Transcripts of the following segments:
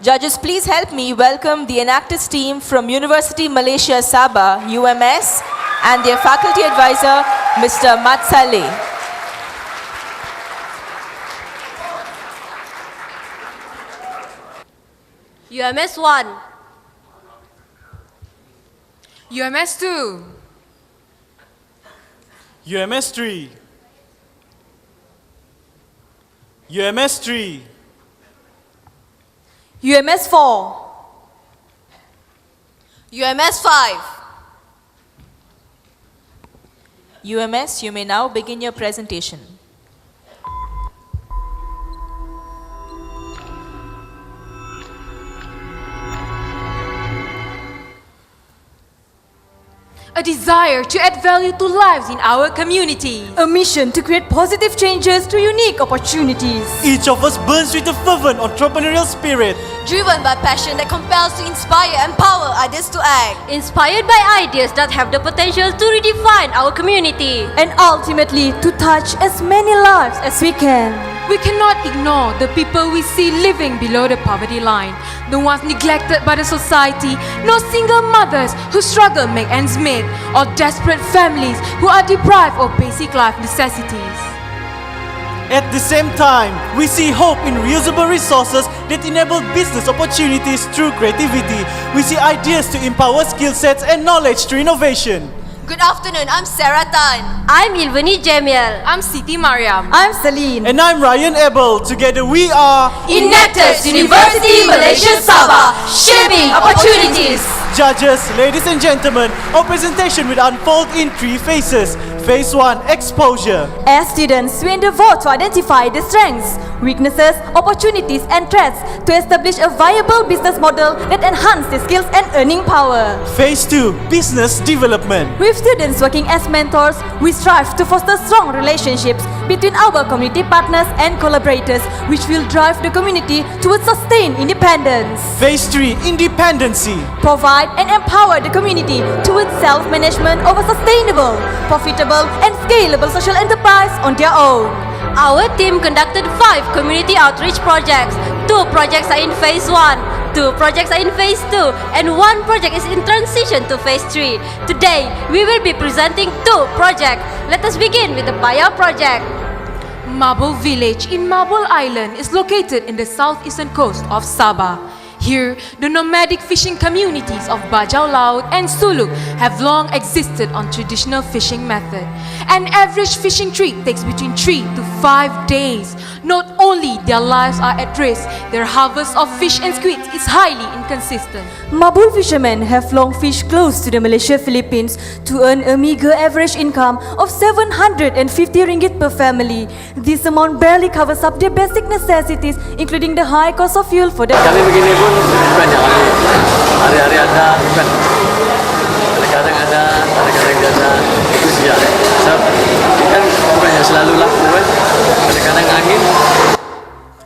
Judges, please help me welcome the Enactus team from University Malaysia Sabah, UMS, and their faculty advisor, Mr. Matsale. UMS 1. UMS 2. UMS 3. UMS 3. UMS 4. UMS 5. UMS, you may now begin your presentation. A desire to add value to lives in our community. A mission to create positive changes to unique opportunities. Each of us burns with a fervent entrepreneurial spirit. Driven by passion that compels to inspire and empower others to act. Inspired by ideas that have the potential to redefine our community. And ultimately to touch as many lives as we can. We cannot ignore the people we see living below the poverty line, the ones neglected by the society, no single mothers who struggle make ends meet, or desperate families who are deprived of basic life necessities. At the same time, we see hope in reusable resources that enable business opportunities through creativity. We see ideas to empower skill sets and knowledge through innovation. Good afternoon, I'm Sarah Tan. I'm Ilvani Jamiel. I'm Siti Mariam. I'm Celine. And I'm Ryan Abel. Together we are Enactus University Malaysia Sabah, shaping opportunities. Judges, ladies and gentlemen, our presentation will unfold in 3 phases. Phase 1, exposure. As students, we endeavor to identify the strengths, weaknesses, opportunities and threats to establish a viable business model that enhances their skills and earning power. Phase 2, business development. With students working as mentors, we strive to foster strong relationships between our community partners and collaborators, which will drive the community towards sustained independence. Phase 3, independency. Provide and empower the community towards self-management of a sustainable, profitable and scalable social enterprise on their own. Our team conducted 5 community outreach projects. 2 projects are in phase 1, 2 projects are in phase 2, and 1 project is in transition to phase 3. Today, we will be presenting 2 projects. Let us begin with the Paya project. Mabul village in Mabul Island is located in the southeastern coast of Sabah. Here, the nomadic fishing communities of Bajau Laut and Suluk have long existed on traditional fishing method. An average fishing trip takes between 3 to 5 days. Not only their lives are at risk, their harvest of fish and squids is highly inconsistent. Mabul fishermen have long fished close to the Malaysia-Philippines to earn a meager average income of 750 ringgit per family. This amount barely covers up their basic necessities, including the high cost of fuel for the... Kami begini pun banyak hari-hari ada, bukan kadang-kadang ada, kadang-kadang tidak ada. Itu sih ya. Kan bukannya selalu laku kan, kadang-kadang angin.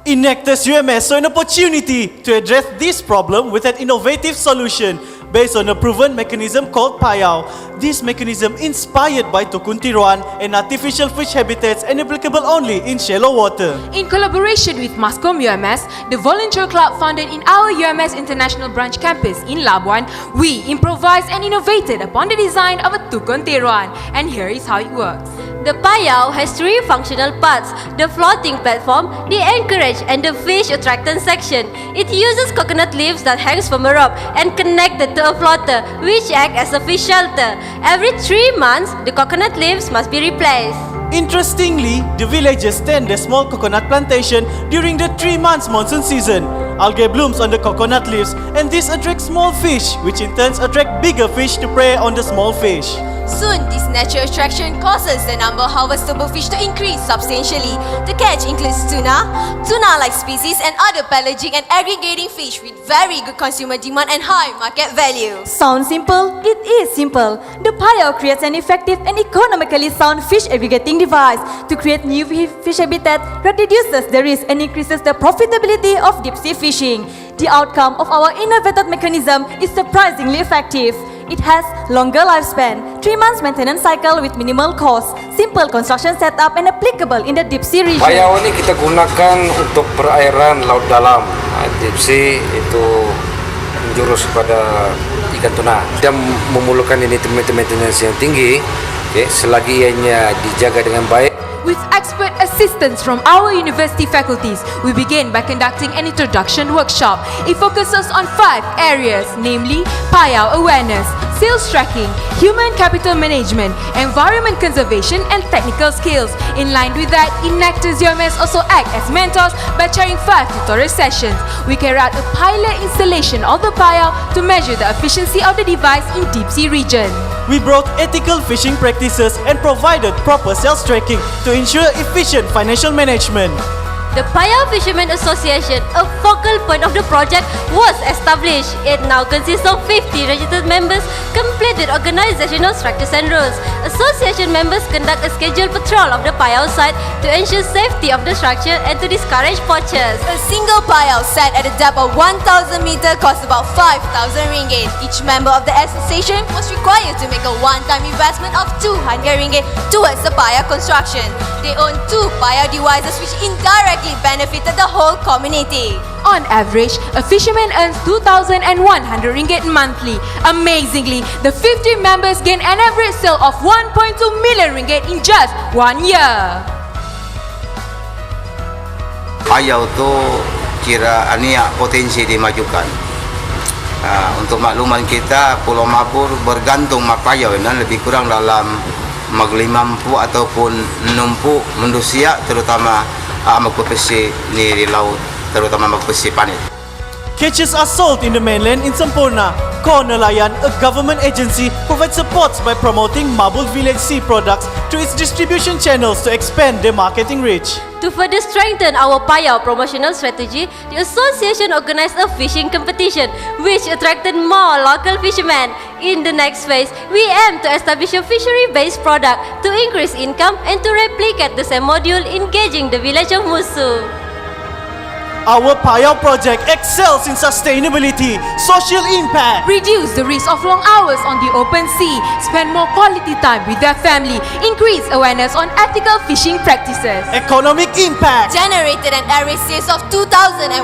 Enactus UMS saw an opportunity to address this problem with an innovative solution based on a proven mechanism called Payau. This mechanism inspired by Tukun Tiruan and artificial fish habitats and applicable only in shallow water. In collaboration with Mascom UMS, the volunteer club founded in our UMS International Branch campus in Labuan, we improvised and innovated upon the design of a Tukun Tiruan. And here is how it works. The Payau has 3 functional parts: the floating platform, the anchorage, and the fish attractant section. It uses coconut leaves that hangs from a rope and connected to a floater, which act as a fish shelter. Every 3 months, the coconut leaves must be replaced. Interestingly, the villagers tend a small coconut plantation during the 3 months monsoon season. Algae blooms on the coconut leaves, and this attracts small fish, which in turn attract bigger fish to prey on the small fish. Soon, this natural attraction causes the number of harvestable fish to increase substantially. The catch includes tuna-like species and other pelagic and aggregating fish with very good consumer demand and high market value. Sounds simple? It is simple. The Payau creates an effective and economically sound fish aggregating device to create new fish habitat that reduces the risk and increases the profitability of deep sea fishing. The outcome of our innovative mechanism is surprisingly effective. It has longer lifespan, 3 months maintenance cycle with minimal cost, simple construction setup and applicable in the deep sea region. Payau ini kita gunakan untuk perairan laut dalam. Deep sea itu menjurus pada ikan tuna. Dia memerlukan ini maintenance yang tinggi. Selagi ianya dijaga dengan baik. With expert assistance from our university faculties, we begin by conducting an introduction workshop. It focuses on 5 areas, namely Payau awareness, sales tracking, human capital management, environment conservation and technical skills. In line with that, Enactus UMS also act as mentors by chairing 5 tutorial sessions. We carry out a pilot installation of the Payau to measure the efficiency of the device in deep sea region. We brought ethical fishing practices and provided proper sales tracking to ensure efficient financial management. The Payau Fishermen Association, a focal point of the project, was established. It now consists of 50 registered members, completed organizational structures and rules. Association members conduct a scheduled patrol of the Payau site to ensure safety of the structure and to discourage poachers. A single payau set at a depth of 1,000 meter costs about 5,000 ringgit. Each member of the association was required to make a one-time investment of 200 ringgit towards the payau construction. They own 2 payau devices which indirectly benefited the whole community. On average, a fisherman earns 2,100 ringgit monthly. Amazingly, the 50 members gain an average sale of 1.2 million ringgit in just 1 year. Payau tu kira aniak potensi dimajukan. Untuk makluman kita, Pulau Mabur bergantung mak payau ini lebih kurang dalam maglimampu ataupun numpu manusia, terutama magpepesi ni di laut, terutama magpepesi panik. Catches are sold in the mainland in Semporna. Kor Nelayan, a government agency, provides supports by promoting Mabul Village Sea products through its distribution channels to expand their marketing reach. To further strengthen our Payau promotional strategy, the association organized a fishing competition which attracted more local fishermen. In the next phase, we aim to establish a fishery-based product to increase income and to replicate the same module engaging the village of Musu. Our Payau project excels in sustainability, social impact, Reduce the risk of long hours on the open sea, spend more quality time with their family, increase awareness on ethical fishing practices. economic impact, Generated an average sales of 2,100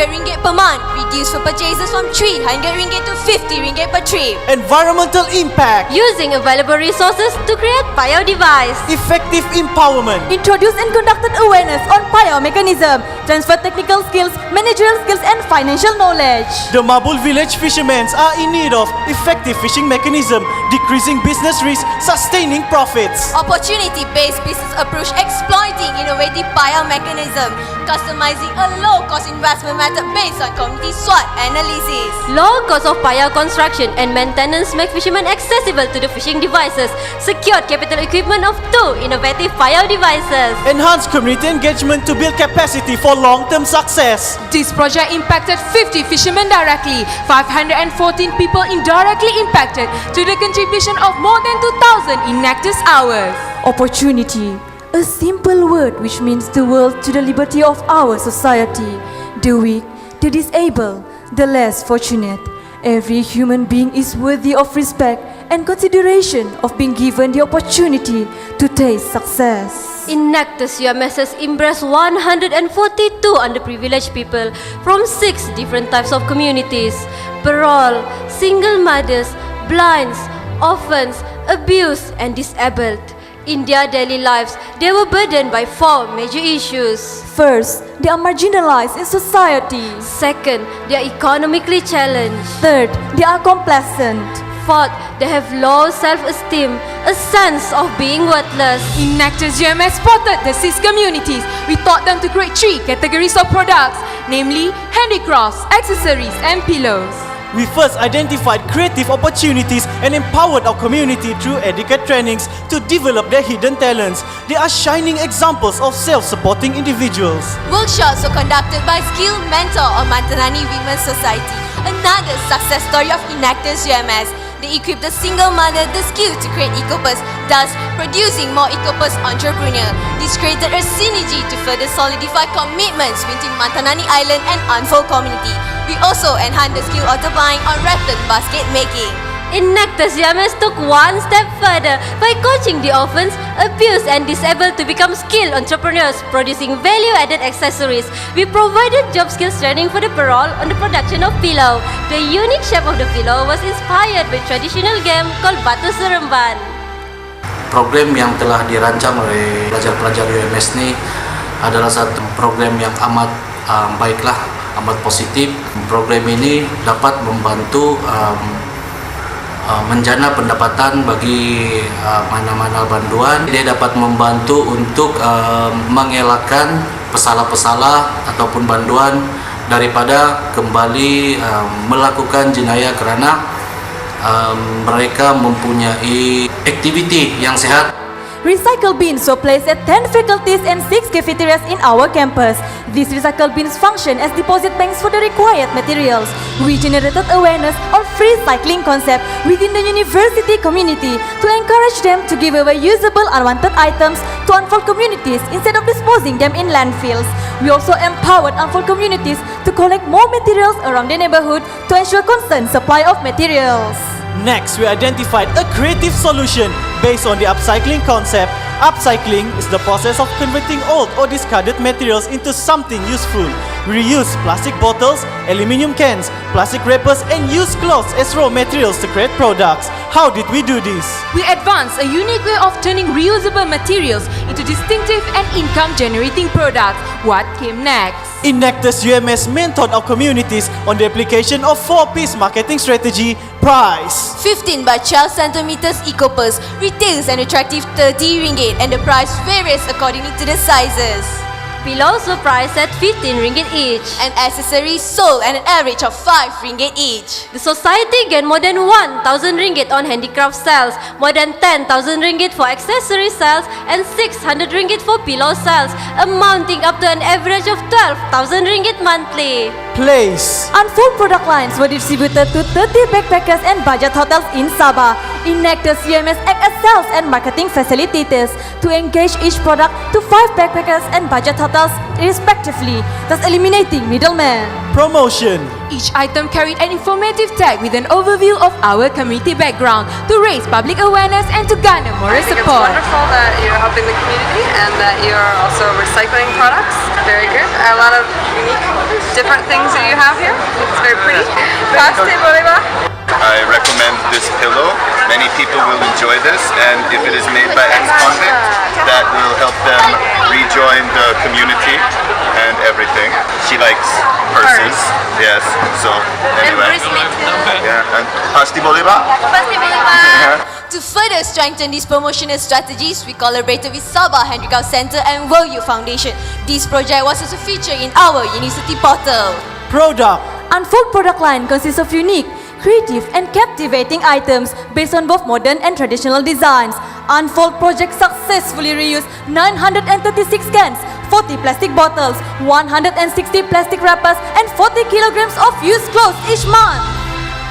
ringgit per month, reduced for purchases from 300 ringgit to 50 ringgit per trip. environmental impact, Using available resources to create Payau device. effective empowerment. Introduced and conducted awareness on payau mechanism, transfer technical skills, managerial skills and financial knowledge. The Mabul Village fishermen are in need of effective fishing mechanism, decreasing business risk, sustaining profits. Opportunity-based business approach exploiting innovative payau mechanism, customizing a low-cost investment method based on community SWOT analysis. Low cost of Payau construction and maintenance make fishermen accessible to the fishing devices. Secured capital equipment of 2 innovative Payau devices. Enhance community engagement to build capacity for long-term success. This project impacted 50 fishermen directly, 514 people indirectly impacted to the contribution of more than 2,000 Enactus hours. Opportunity, a simple word which means the world to the liberty of our society. The weak, the disabled, the less fortunate. Every human being is worthy of respect and consideration of being given the opportunity to taste success. Enactus UMS has embraced 142 underprivileged people from 6 different types of communities: parole, single mothers, blinds, orphans, abused and disabled. In their daily lives, they were burdened by 4 major issues. First, they are marginalized in society. Second, they are economically challenged. Third, they are complacent. Fourth, they have low self-esteem, a sense of being worthless. Enactus UMS spotted the 6 communities. We taught them to create 3 categories of products, namely handicrafts, accessories and pillows. We first identified creative opportunities and empowered our community through adequate trainings to develop their hidden talents. They are shining examples of self-supporting individuals. Workshops were conducted by skilled mentor of Mantanani Women's Society, another success story of Enactus UMS. They equipped the single mother the skill to create EcoPass, thus producing more EcoPass entrepreneurs. This created a synergy to further solidify commitments between Mantanani Island and Anfo community. We also enhanced the skill of the buying on rattan basket making. Enactus UMS took one step further by coaching the orphans, abused and disabled to become skilled entrepreneurs producing value-added accessories. We provided job skills training for the parole on the production of pillow. The unique shape of the pillow was inspired by traditional game called Batu Seremban. Program yang telah dirancang oleh pelajar-pelajar UMS ini adalah satu program yang amat baiklah, amat positif. Program ini dapat membantu menjana pendapatan bagi mana-mana banduan. Dia dapat membantu untuk mengelakkan pesalah-pesalah ataupun banduan daripada kembali melakukan jenayah kerana mereka mempunyai aktiviti yang sehat. Recycle bins were placed at 10 faculties and 6 cafeterias in our campus. These recycle bins function as deposit banks for the required materials. We generated awareness on free cycling concept within the university community to encourage them to give away usable unwanted items to unfold communities instead of disposing them in landfills. We also empowered unfold communities to collect more materials around the neighborhood to ensure constant supply of materials. Next, we identified a creative solution based on the upcycling concept. Upcycling is the process of converting old or discarded materials into something useful. We reuse plastic bottles, aluminium cans, plastic wrappers and used clothes as raw materials to create products. How did we do this? We advanced a unique way of turning reusable materials into distinctive and income-generating products. What came next? Enactus UMS mentored our communities on the application of 4-piece marketing strategy. Price 15 by 12 centimeters EcoPurse retails an attractive 30 ringgit and the price varies according to the sizes. Pillows were priced at 15 ringgit each. And accessories sold at an average of 5 ringgit each. The society gained more than 1,000 ringgit on handicraft sales, more than 10,000 ringgit for accessory sales, and 600 ringgit for pillow sales, amounting up to an average of 12,000 ringgit monthly. Place Unfold product lines were distributed to 30 backpackers and budget hotels in Sabah. Enactus UMS act as sales and marketing facilitators to engage each product to 5 backpackers and budget hotels respectively, thus eliminating middlemen. Promotion Each item carried an informative tag with an overview of our community background to raise public awareness and to garner moral It's support. wonderful that you're helping the community and that you're also recycling products. Very good. A lot of unique, different things that you have here. It's very pretty. Paste, Bolívar. I recommend this pillow. Many people will enjoy this, and if it is made by ex-convicts, that will help them rejoin the community and everything. She likes purses, yes. So anyway, yeah. And Pasti Bolívar. To further strengthen these promotional strategies, we collaborated with Sabah Handicraft Centre and World Youth Foundation. This project was also featured in our university portal. Product Unfold product line consists of unique, creative and captivating items based on both modern and traditional designs. Unfold project successfully reused 936 cans, 40 plastic bottles, 160 plastic wrappers and 40 kilograms of used clothes each month.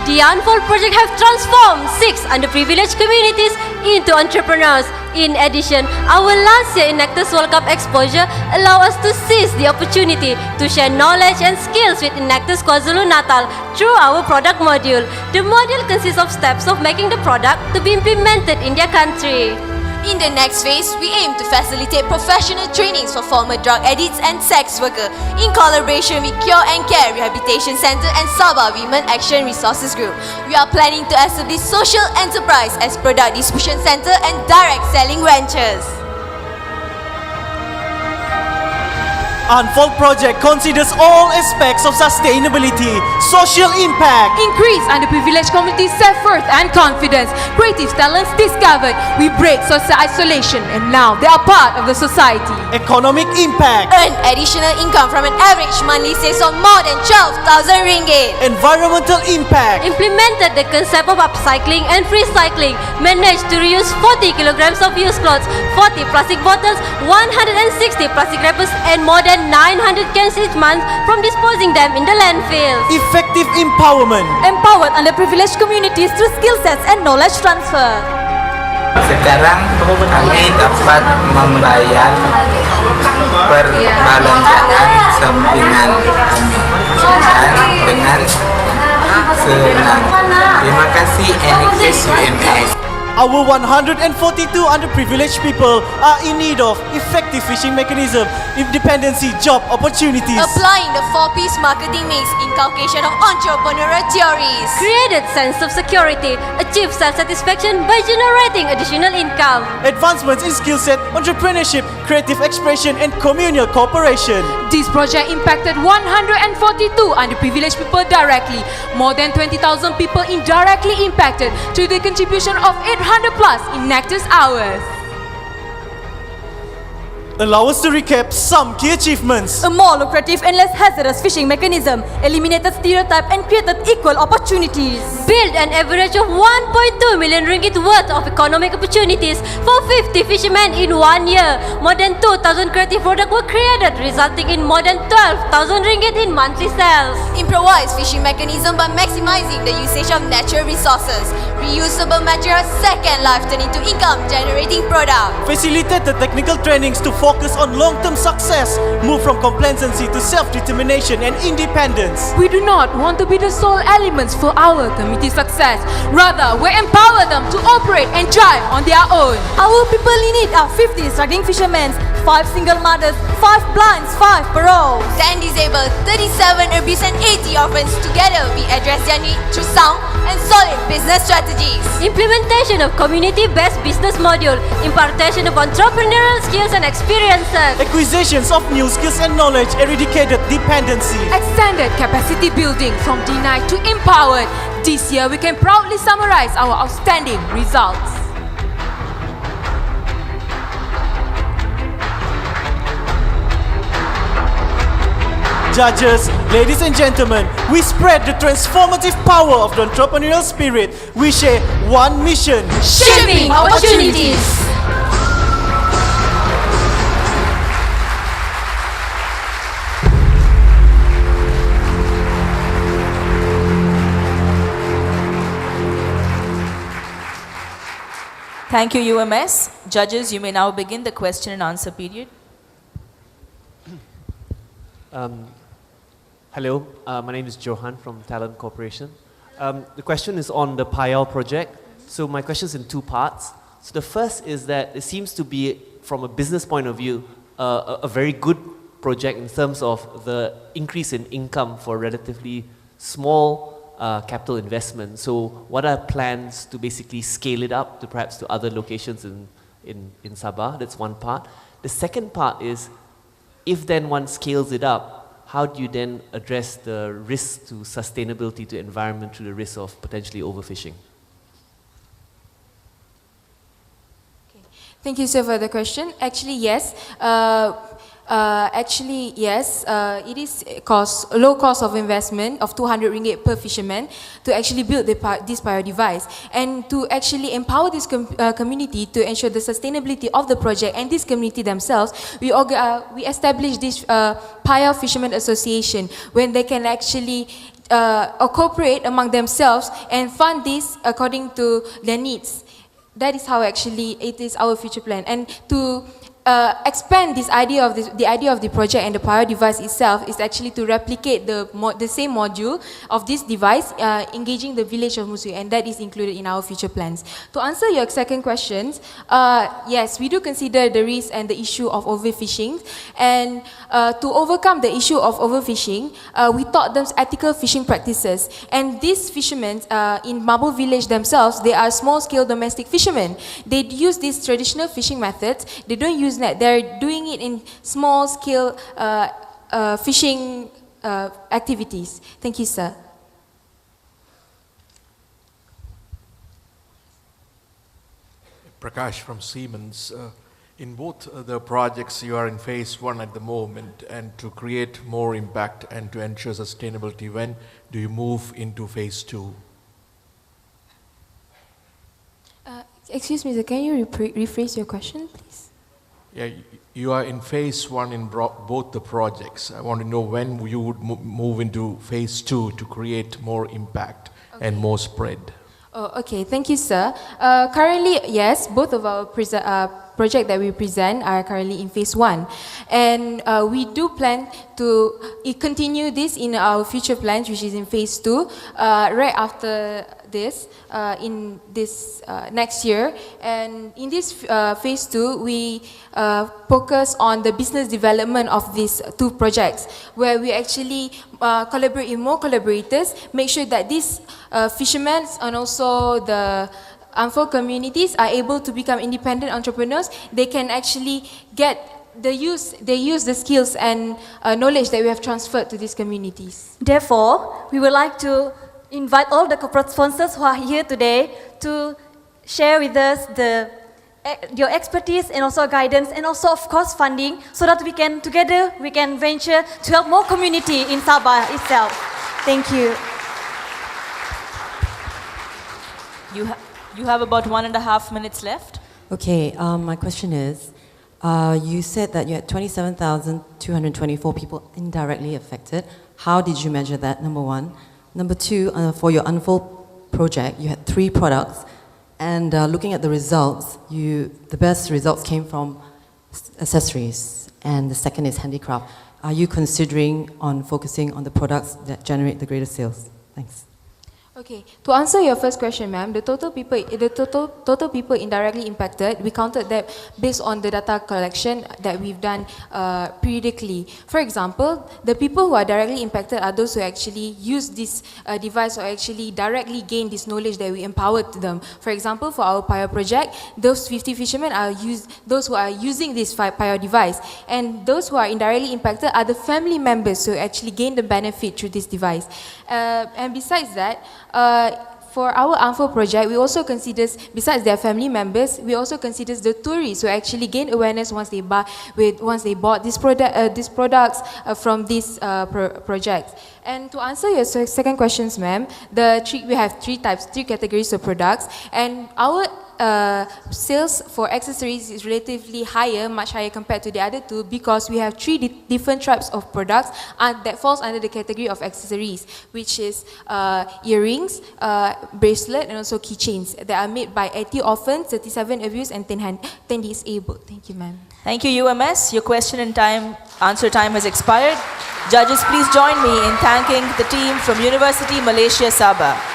The Unfold project have transformed 6 underprivileged communities into entrepreneurs. In addition, our last year Enactus World Cup exposure allow us to seize the opportunity to share knowledge and skills with Enactus KwaZulu-Natal through our product module. The module consists of steps of making the product to be implemented in their country. In the next phase, we aim to facilitate professional trainings for former drug addicts and sex workers in collaboration with Cure and Care Rehabilitation Centre and Sabah Women Action Resources Group. We are planning to establish social enterprise as product distribution centre and direct selling ventures. Unfold project considers all aspects of sustainability, social impact, Increase underprivileged communities' self-worth and confidence. Creative talents discovered. We break social isolation and now they are part of the society. economic impact, Earn additional income from an average monthly sales of more than 12,000 ringgit. environmental impact, Implemented the concept of upcycling and recycling. Managed to reuse 40 kilograms of used clothes, 40 plastic bottles, 160 plastic wrappers and more than 900 cans each month from disposing them in the landfill. effective empowerment, Empowered underprivileged communities through skill sets and knowledge transfer. Sekarang kami dapat membayar perbelanjaan sampingan kami dengan senang. Terima kasih Enactus UMS. Our 142 underprivileged people are in need of effective fishing mechanism, independency, job opportunities. Applying the 4-piece marketing mix, inculcation of entrepreneurial theories. Created sense of security, achieve self-satisfaction by generating additional income. Advancements in skill set, entrepreneurship, creative expression and communal cooperation. This project impacted 142 underprivileged people directly, more than 20,000 people indirectly impacted through the contribution of 800 plus Enactus hours. Allow us to recap some key achievements. A more lucrative and less hazardous fishing mechanism eliminated stereotype and created equal opportunities. Build an average of 1.2 million ringgit worth of economic opportunities for 50 fishermen in 1 year. More than 2,000 creative products were created, resulting in more than 12,000 ringgit in monthly sales. Improvise fishing mechanism by maximizing the usage of natural resources. Reusable materials second life turn into income generating product. Facilitate the technical trainings to focus on long-term success. Move from complacency to self-determination and independence. We do not want to be the sole elements for our community success. Rather, we empower them to operate and drive on their own. Our people in need are 50 struggling fishermen, 5 single mothers, 5 blinds, 5 paroles. 10 disabled, 37 abused and 80 orphans. Together we address their need through sound and solid business strategies. Implementation of community-based business module, impartation of entrepreneurial skills and experiences. Acquisitions of new skills and knowledge eradicated dependency. Extended capacity building from denied to empowered. This year we can proudly summarize our outstanding results. Judges, ladies and gentlemen, we spread the transformative power of the entrepreneurial spirit. We share one mission: Shaping opportunities. Thank you, UMS. Judges, you may now begin the question and answer period. Hello, my name is Johan from Talent Corporation. The question is on the Payal project. So my question is in two parts. So the first is that it seems to be, from a business point of view, a very good project in terms of the increase in income for relatively small capital investment. So what are plans to basically scale it up to perhaps to other locations in Sabah? That's one part. The second part is, if then one scales it up, how do you then address the risk to sustainability to environment through the risk of potentially overfishing? Thank you, sir, for the question. Actually, yes. It is low cost of investment of 200 ringgit per fisherman to actually build this Payal device, and to actually empower this community to ensure the sustainability of the project and this community themselves. We established this Payal Fishermen Association, when they can actually cooperate among themselves and fund this according to their needs. That is how actually it is our future plan, and to expand this idea of the idea of the project and the Payal device itself is actually to replicate the same module of this device, engaging the village of Musuh, and that is included in our future plans. To answer your second question, yes, we do consider the risk and the issue of overfishing, and to overcome the issue of overfishing, we taught them ethical fishing practices. And these fishermen in Marble Village themselves, they are small-scale domestic fishermen. They use these traditional fishing methods. They don't use net. They're doing it in small-scale fishing activities. Thank you, sir. Prakash from Siemens. In both the projects, you are in phase 1 at the moment, and to create more impact and to ensure sustainability, when do you move into phase 2? Excuse me, sir, can you rephrase your question, please? Yeah, you are in phase 1 in both the projects. I want to know when you would move into phase 2 to create more impact and more spread. Oh, okay, thank you, sir. Currently, yes, both of our project that we present are currently in phase 1. And we do plan to continue this in our future plans, which is in phase 2, right after this, in this next year. And in this phase 2, we focus on the business development of these 2 projects, where we actually collaborate with more collaborators, make sure that these fishermen and also the unfold communities are able to become independent entrepreneurs. They can actually get they use the skills and knowledge that we have transferred to these communities. Therefore, we would like to invite all the corporate sponsors who are here today to share with us your expertise and also guidance and also of course funding, so that we can venture to help more community in Sabah itself. Thank you. You have about 1.5 minutes left. Okay, my question is, you said that you had 27,224 people indirectly affected. How did you measure that, number 1? Number 2, for your Unfold project, you had 3 products, and looking at the results, the best results came from accessories, and the second is handicraft. Are you considering on focusing on the products that generate the greatest sales? Thanks. Okay, to answer your first question, ma'am, the total people indirectly impacted, we counted that based on the data collection that we've done periodically. For example, the people who are directly impacted are those who actually use this device or actually directly gain this knowledge that we empowered them. For example, for our PIO project, those 50 fishermen are those who are using this PIO device, and those who are indirectly impacted are the family members who actually gain the benefit through this device. And besides that, for our Unfold project, we also consider, besides their family members, we also consider the tourists who actually gain awareness once they bought these products from these projects. And to answer your second questions, ma'am, we have 3 categories of products, and our sales for accessories is relatively higher, much higher compared to the other 2, because we have 3 different types of products that falls under the category of accessories, which is earrings, bracelet, and also keychains that are made by 80 orphans, 37 abused, and 10 disabled. Thank you, ma'am. Thank you, UMS. Your question and answer time has expired. Judges, please join me in thanking the team from University Malaysia Sabah.